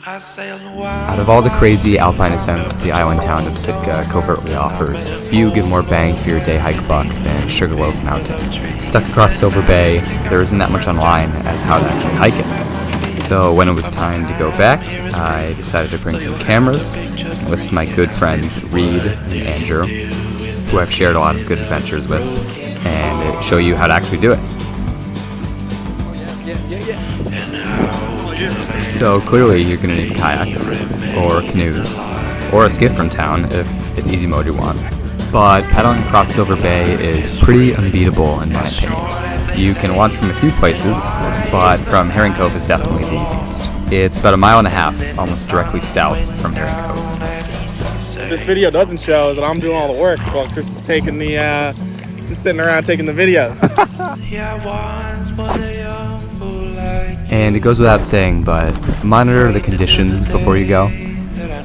Out of all the crazy alpine ascents the island town of Sitka covertly offers, few give more bang for your day hike buck than Sugarloaf Mountain. Stuck across Silver Bay, there isn't that much online as how to actually hike it. So when it was time to go back, I decided to bring some cameras, list my good friends Reid and Andrew, who I've shared a lot of good adventures with, and show you how to actually do it. So clearly you're going to need kayaks, or canoes, or a skiff from town if it's easy mode you want. But paddling across Silver Bay is pretty unbeatable in my opinion. You can launch from a few places, but from Herring Cove is definitely the easiest. It's about 1.5 miles, almost directly south from Herring Cove. This video doesn't show is that I'm doing all the work while Chris is taking the, just sitting around taking the videos. And it goes without saying, but monitor the conditions before you go.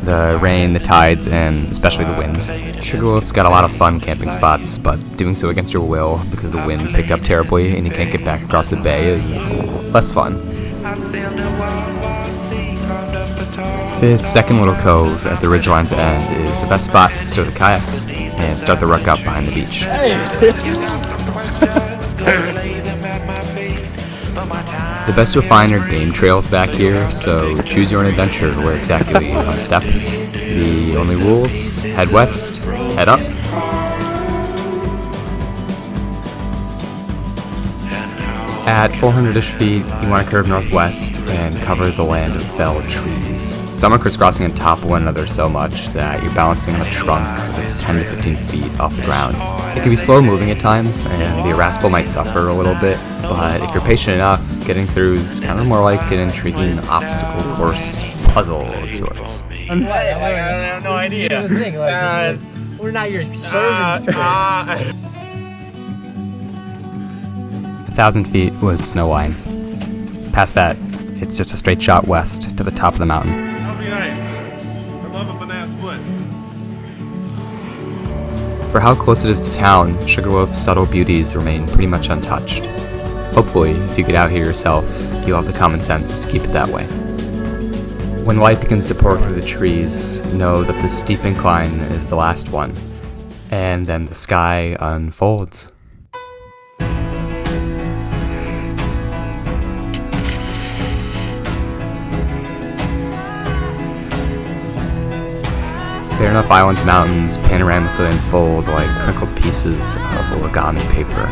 The rain, the tides, and especially the wind. Sugarloaf's got a lot of fun camping spots, but doing so against your will because the wind picked up terribly and you can't get back across the bay is less fun. This second little cove at the ridgeline's end is the best spot to stow the kayaks and start the ruck up behind the beach. The best you'll find are game trails back here, so choose your own adventure where exactly you want to step. The only rules: head west, head up. At 400-ish feet, you want to curve northwest and cover the land of felled trees. Some are crisscrossing on top of one another so much that you're balancing on a trunk that's 10 to 15 feet off the ground. It can be slow moving at times, and the Erasable might suffer a little bit, but if you're patient enough, getting through is kind of more like an intriguing obstacle course puzzle of sorts. I have no idea. We're not your servants. 1,000 feet was snow line. Past that, it's just a straight shot west to the top of the mountain. That would be nice. I love a banana split. For how close it is to town, Sugarloaf's subtle beauties remain pretty much untouched. Hopefully, if you get out here yourself, you'll have the common sense to keep it that way. When light begins to pour through the trees, know that this steep incline is the last one, and then the sky unfolds. Bare Enough Island's mountains panoramically unfold like crinkled pieces of origami paper,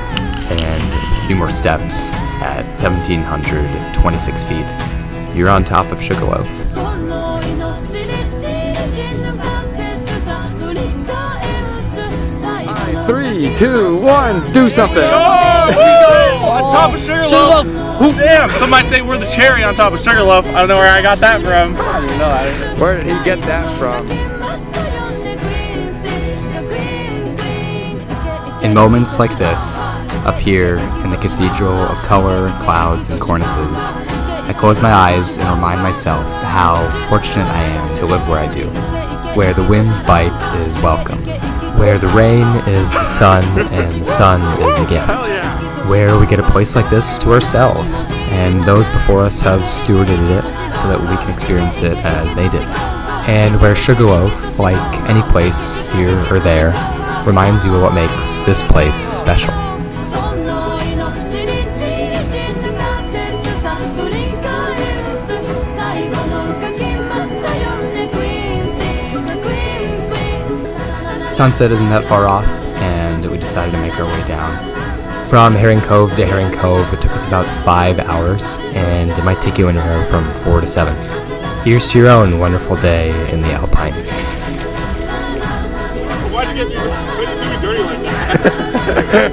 and a few more steps at 1,726 feet, you're on top of Sugarloaf. 3, 2, 1, do something! Oh, on top of Sugarloaf! Damn, some might say we're the cherry on top of Sugarloaf. I don't know where I got that from. I don't know. Where did he get that from? In moments like this, up here in the cathedral of color, clouds, and cornices, I close my eyes and remind myself how fortunate I am to live where I do, where the wind's bite is welcome, where the rain is the sun and the sun is a gift, where we get a place like this to ourselves, and those before us have stewarded it so that we can experience it as they did, and where Sugarloaf, like any place here or there, reminds you of what makes this place special. Sunset isn't that far off, and we decided to make our way down. From Herring Cove to Herring Cove, it took us about 5 hours, and it might take you anywhere from 4 to 7. Here's to your own wonderful day in the Alpine. Why'd you do me dirty like that?